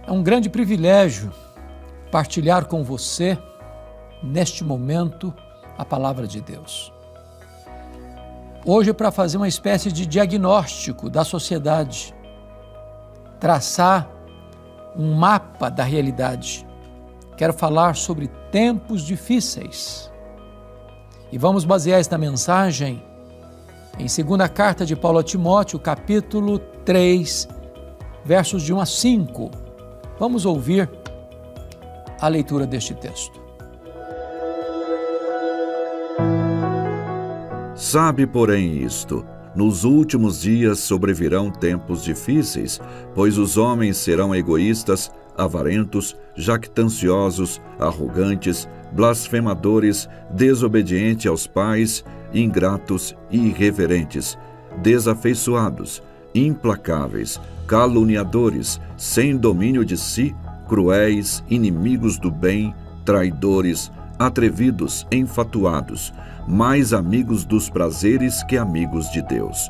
É um grande privilégio partilhar com você, neste momento, a palavra de Deus. Hoje, para fazer uma espécie de diagnóstico da sociedade, traçar um mapa da realidade, quero falar sobre tempos difíceis. E vamos basear esta mensagem em 2ª carta de Paulo a Timóteo, capítulo 3, versos de 1 a 5. Vamos ouvir a leitura deste texto. Sabe, porém, isto: nos últimos dias sobrevirão tempos difíceis, pois os homens serão egoístas, avarentos, jactanciosos, arrogantes, blasfemadores, desobedientes aos pais, ingratos e irreverentes, desafeiçoados, implacáveis, caluniadores, sem domínio de si, cruéis, inimigos do bem, traidores, atrevidos, enfatuados, mais amigos dos prazeres que amigos de Deus,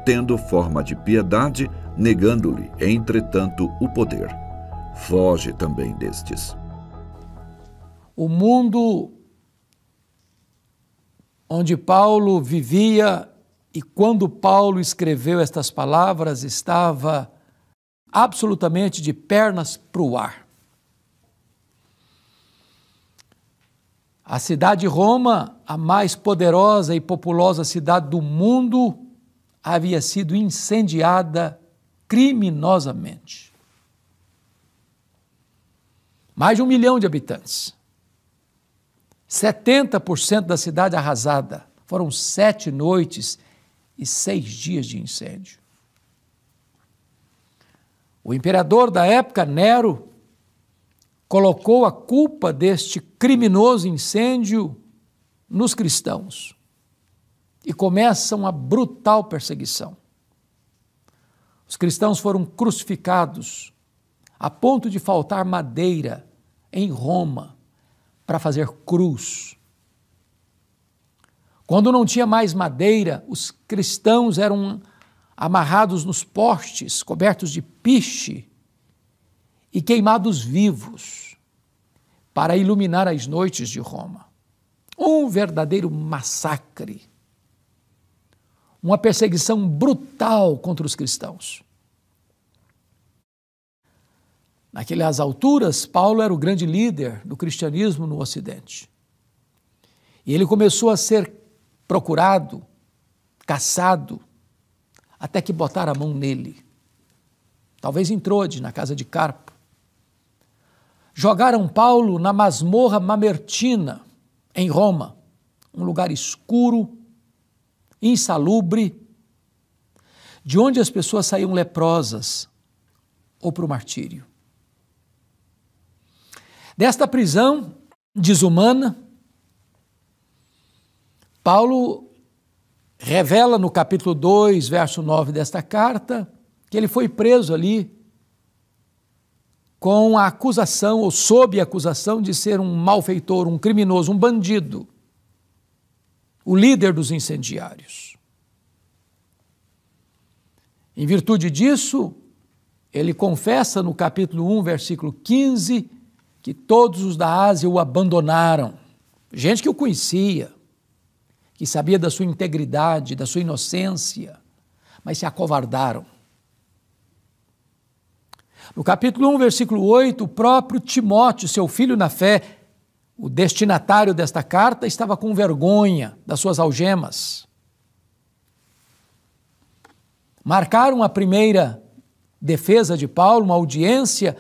tendo forma de piedade, negando-lhe, entretanto, o poder. Foge também destes. O mundo onde Paulo vivia e quando Paulo escreveu estas palavras estava absolutamente de pernas para o ar. A cidade de Roma, a mais poderosa e populosa cidade do mundo, havia sido incendiada criminosamente. Mais de 1 milhão de habitantes. 70% da cidade arrasada. Foram 7 noites e 6 dias de incêndio. O imperador da época, Nero, colocou a culpa deste criminoso incêndio nos cristãos e começa uma brutal perseguição. Os cristãos foram crucificados a ponto de faltar madeira em Roma para fazer cruz. Quando não tinha mais madeira, os cristãos eram amarrados nos postes, cobertos de piche e queimados vivos para iluminar as noites de Roma. Um verdadeiro massacre, uma perseguição brutal contra os cristãos. Naquelas alturas, Paulo era o grande líder do cristianismo no Ocidente. E ele começou a ser procurado, caçado, até que botaram a mão nele. Talvez em Troade, na casa de Carpo. Jogaram Paulo na masmorra Mamertina, em Roma, um lugar escuro, insalubre, de onde as pessoas saíam leprosas ou para o martírio. Desta prisão desumana, Paulo revela no capítulo 2, verso 9 desta carta, que ele foi preso ali com a acusação, ou sob a acusação de ser um malfeitor, um criminoso, um bandido, o líder dos incendiários. Em virtude disso, ele confessa no capítulo 1, versículo 15, que todos os da Ásia o abandonaram. Gente que o conhecia, que sabia da sua integridade, da sua inocência, mas se acovardaram. No capítulo 1, versículo 8, o próprio Timóteo, seu filho na fé, o destinatário desta carta, estava com vergonha das suas algemas. Marcaram a primeira defesa de Paulo, uma audiência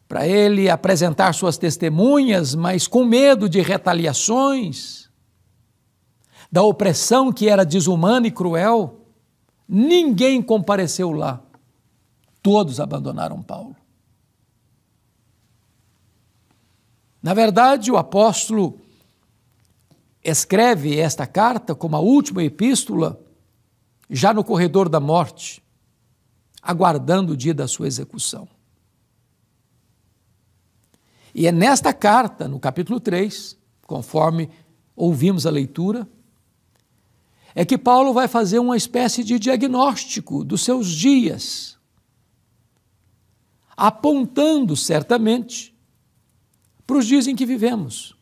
para ele apresentar suas testemunhas, mas com medo de retaliações, da opressão que era desumana e cruel, ninguém compareceu lá. Todos abandonaram Paulo. Na verdade, o apóstolo escreve esta carta como a última epístola, já no corredor da morte, aguardando o dia da sua execução. E é nesta carta, no capítulo 3, conforme ouvimos a leitura, é que Paulo vai fazer uma espécie de diagnóstico dos seus dias, apontando certamente para os dias em que vivemos.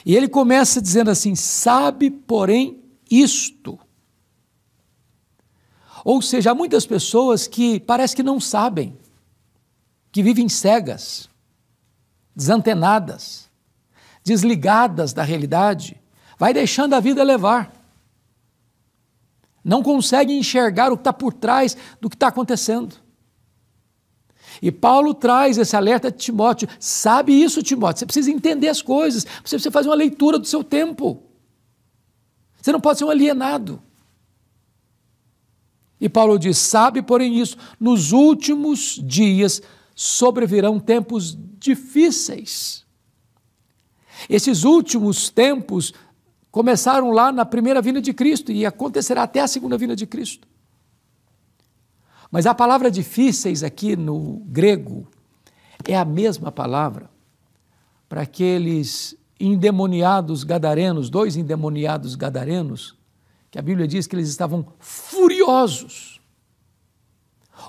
E ele começa dizendo assim: sabe, porém, isto. Ou seja, há muitas pessoas que parece que não sabem, que vivem cegas, desantenadas, desligadas da realidade, vai deixando a vida levar. Não conseguem enxergar o que está por trás do que está acontecendo. E Paulo traz esse alerta de Timóteo: sabe isso, Timóteo, você precisa entender as coisas, você precisa fazer uma leitura do seu tempo. Você não pode ser um alienado. E Paulo diz: sabe, porém, isso, nos últimos dias sobrevirão tempos difíceis. Esses últimos tempos começaram lá na primeira vinda de Cristo e acontecerá até a segunda vinda de Cristo. Mas a palavra difíceis aqui no grego é a mesma palavra para aqueles endemoniados gadarenos, 2 endemoniados gadarenos, que a Bíblia diz que eles estavam furiosos.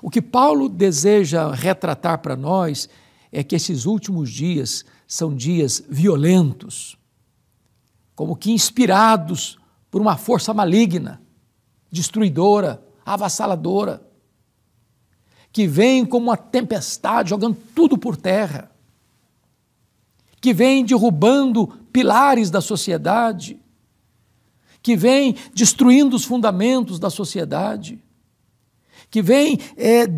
O que Paulo deseja retratar para nós é que esses últimos dias são dias violentos, como que inspirados por uma força maligna, destruidora, avassaladora, que vem como uma tempestade, jogando tudo por terra, que vem derrubando pilares da sociedade, que vem destruindo os fundamentos da sociedade, que vem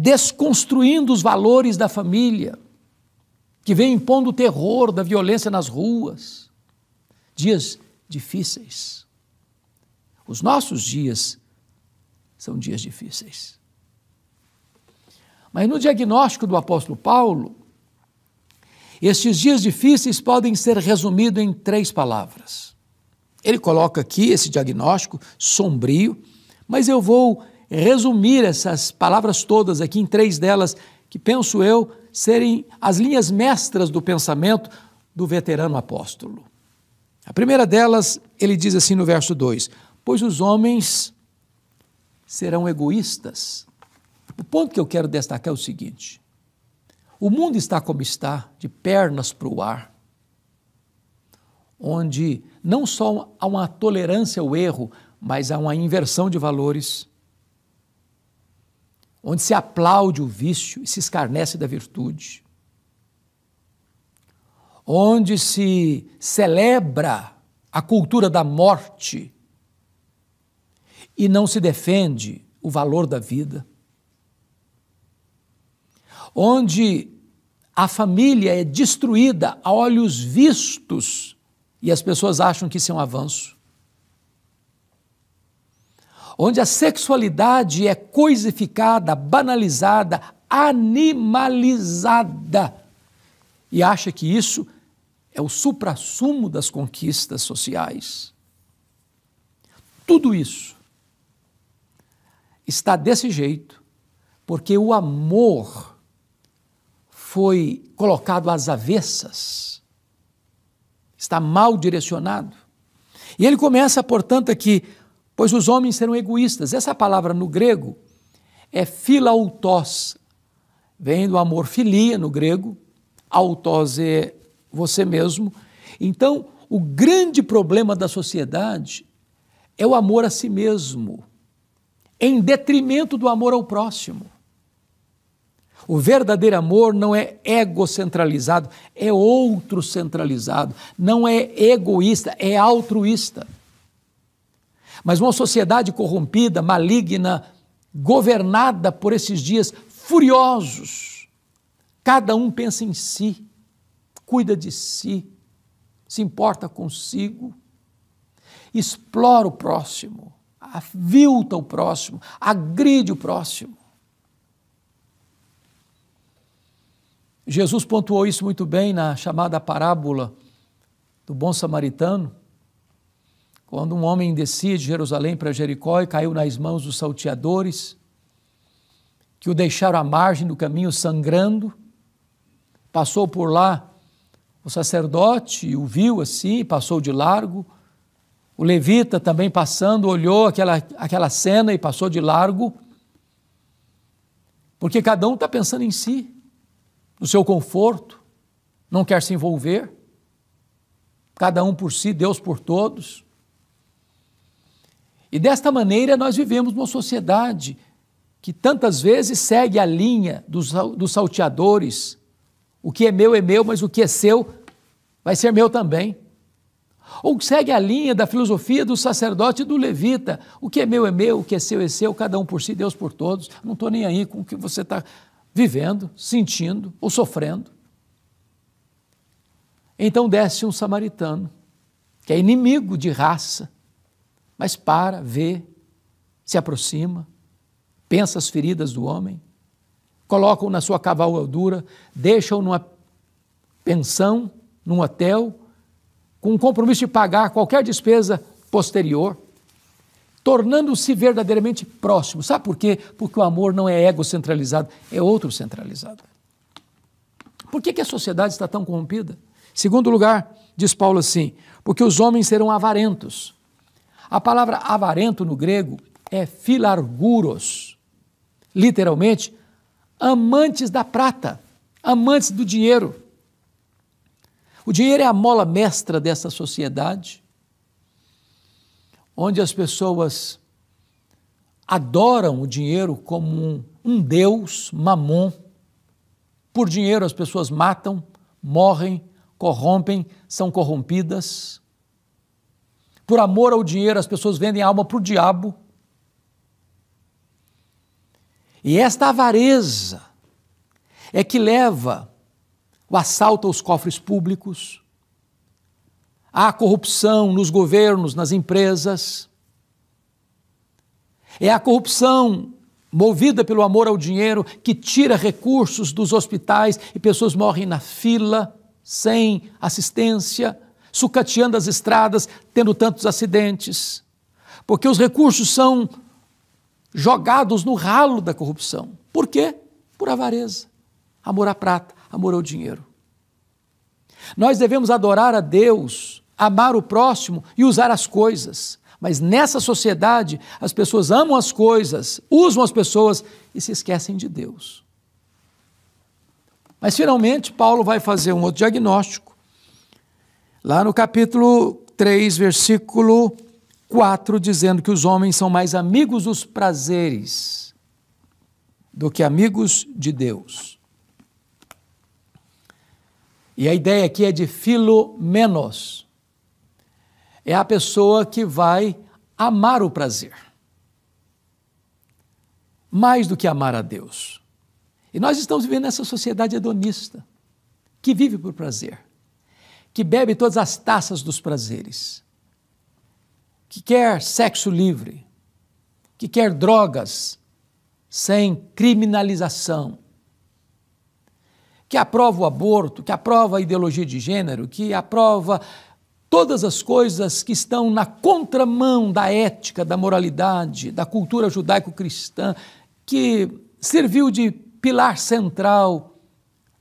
desconstruindo os valores da família, que vem impondo o terror da violência nas ruas. Dias difíceis. Os nossos dias são dias difíceis. Mas no diagnóstico do apóstolo Paulo, estes dias difíceis podem ser resumidos em 3 palavras. Ele coloca aqui esse diagnóstico sombrio, mas eu vou resumir essas palavras todas aqui em 3 delas, que penso eu serem as linhas mestras do pensamento do veterano apóstolo. A primeira delas, ele diz assim no verso 2: pois os homens serão egoístas. O ponto que eu quero destacar é o seguinte: o mundo está como está, de pernas para o ar, onde não só há uma tolerância ao erro, mas há uma inversão de valores, onde se aplaude o vício e se escarnece da virtude, onde se celebra a cultura da morte e não se defende o valor da vida, onde a família é destruída a olhos vistos e as pessoas acham que isso é um avanço, onde a sexualidade é coisificada, banalizada, animalizada, e acha que isso é o suprassumo das conquistas sociais. Tudo isso está desse jeito porque o amor foi colocado às avessas, está mal direcionado. E ele começa, portanto, aqui: pois os homens serão egoístas. Essa palavra no grego é philautos, vem do amor filia no grego, autos é você mesmo. Então, o grande problema da sociedade é o amor a si mesmo, em detrimento do amor ao próximo. O verdadeiro amor não é egocentralizado, é outro-centralizado, não é egoísta, é altruísta. Mas uma sociedade corrompida, maligna, governada por esses dias furiosos, cada um pensa em si, cuida de si, se importa consigo, explora o próximo, avilta o próximo, agride o próximo. Jesus pontuou isso muito bem na chamada parábola do bom samaritano, quando um homem descia de Jerusalém para Jericó e caiu nas mãos dos salteadores, que o deixaram à margem do caminho sangrando. Passou por lá o sacerdote, o viu assim, passou de largo. O levita também passando, olhou aquela cena e passou de largo. Porque cada um está pensando em si, no seu conforto, não quer se envolver. Cada um por si, Deus por todos. E desta maneira nós vivemos numa sociedade que tantas vezes segue a linha dos salteadores. O que é meu, mas o que é seu vai ser meu também. Ou segue a linha da filosofia do sacerdote e do levita. O que é meu, o que é seu, cada um por si, Deus por todos. Não estou nem aí com o que você está vivendo, sentindo ou sofrendo. Então desce um samaritano, que é inimigo de raça, mas para, vê, se aproxima, pensa as feridas do homem, coloca-o na sua cavalgadura, deixa-o numa pensão, num hotel, com o compromisso de pagar qualquer despesa posterior, tornando-se verdadeiramente próximo. Sabe por quê? Porque o amor não é egocentralizado, é outro-centralizado. Por que a sociedade está tão corrompida? Segundo lugar, diz Paulo assim, porque os homens serão avarentos. A palavra avarento no grego é philarguros, literalmente, amantes da prata, amantes do dinheiro. O dinheiro é a mola mestra dessa sociedade, onde as pessoas adoram o dinheiro como um deus, Mamon. Por dinheiro as pessoas matam, morrem, corrompem, são corrompidas. Por amor ao dinheiro as pessoas vendem a alma para o diabo. E esta avareza é que leva o assalto aos cofres públicos, a corrupção nos governos, nas empresas. É a corrupção movida pelo amor ao dinheiro que tira recursos dos hospitais e pessoas morrem na fila, sem assistência, sucateando as estradas, tendo tantos acidentes. Porque os recursos são jogados no ralo da corrupção. Por quê? Por avareza, amor à prata, amor ao dinheiro. Nós devemos adorar a Deus, amar o próximo e usar as coisas. Mas nessa sociedade, as pessoas amam as coisas, usam as pessoas e se esquecem de Deus. Mas finalmente, Paulo vai fazer um outro diagnóstico. Lá no capítulo 3, versículo 4, dizendo que os homens são mais amigos dos prazeres do que amigos de Deus. E a ideia aqui é de filomenos. É a pessoa que vai amar o prazer, mais do que amar a Deus. E nós estamos vivendo nessa sociedade hedonista, que vive por prazer, que bebe todas as taças dos prazeres, que quer sexo livre, que quer drogas sem criminalização, que aprova o aborto, que aprova a ideologia de gênero, que aprova todas as coisas que estão na contramão da ética, da moralidade, da cultura judaico-cristã, que serviu de pilar central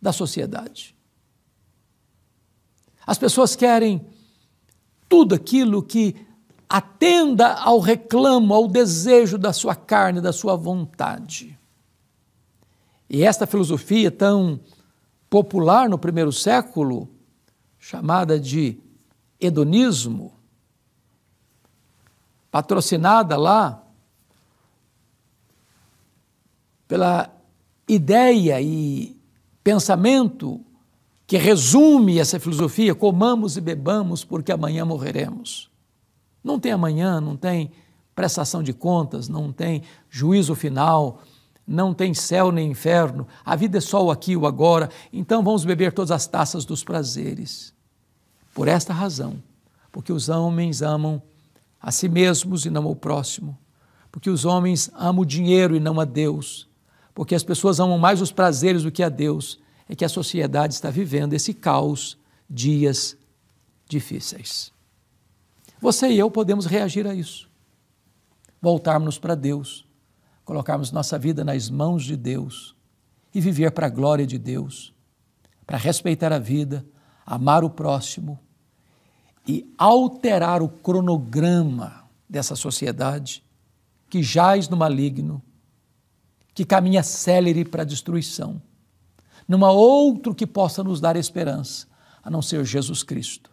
da sociedade. As pessoas querem tudo aquilo que atenda ao reclamo, ao desejo da sua carne, da sua vontade. E esta filosofia tão popular no primeiro século, chamada de hedonismo, patrocinada lá pela ideia e pensamento que resume essa filosofia: comamos e bebamos porque amanhã morreremos. Não tem amanhã, não tem prestação de contas, não tem juízo final, não tem céu nem inferno, a vida é só o aqui e o agora, então vamos beber todas as taças dos prazeres. Por esta razão, porque os homens amam a si mesmos e não ao próximo, porque os homens amam o dinheiro e não a Deus, porque as pessoas amam mais os prazeres do que a Deus, é que a sociedade está vivendo esse caos, dias difíceis. Você e eu podemos reagir a isso, voltarmos para Deus, colocarmos nossa vida nas mãos de Deus e viver para a glória de Deus, para respeitar a vida, amar o próximo e alterar o cronograma dessa sociedade que jaz no maligno, que caminha célere para a destruição. Não há outro que possa nos dar esperança, a não ser Jesus Cristo.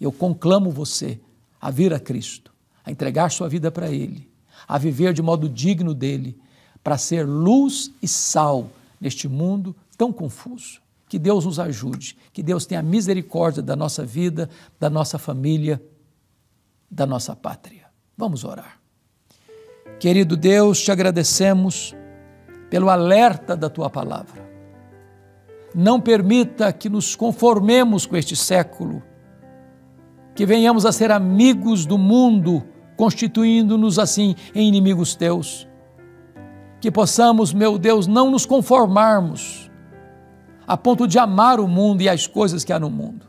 Eu conclamo você a vir a Cristo, a entregar sua vida para Ele, a viver de modo digno dEle, para ser luz e sal neste mundo tão confuso. Que Deus nos ajude, que Deus tenha misericórdia da nossa vida, da nossa família, da nossa pátria. Vamos orar. Querido Deus, te agradecemos pelo alerta da Tua palavra. Não permita que nos conformemos com este século, que venhamos a ser amigos do mundo, constituindo-nos assim em inimigos Teus. Que possamos, meu Deus, não nos conformarmos a ponto de amar o mundo e as coisas que há no mundo.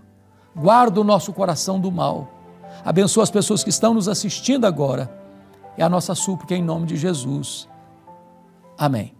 Guarda o nosso coração do mal. Abençoa as pessoas que estão nos assistindo agora. É a nossa súplica em nome de Jesus. Amém.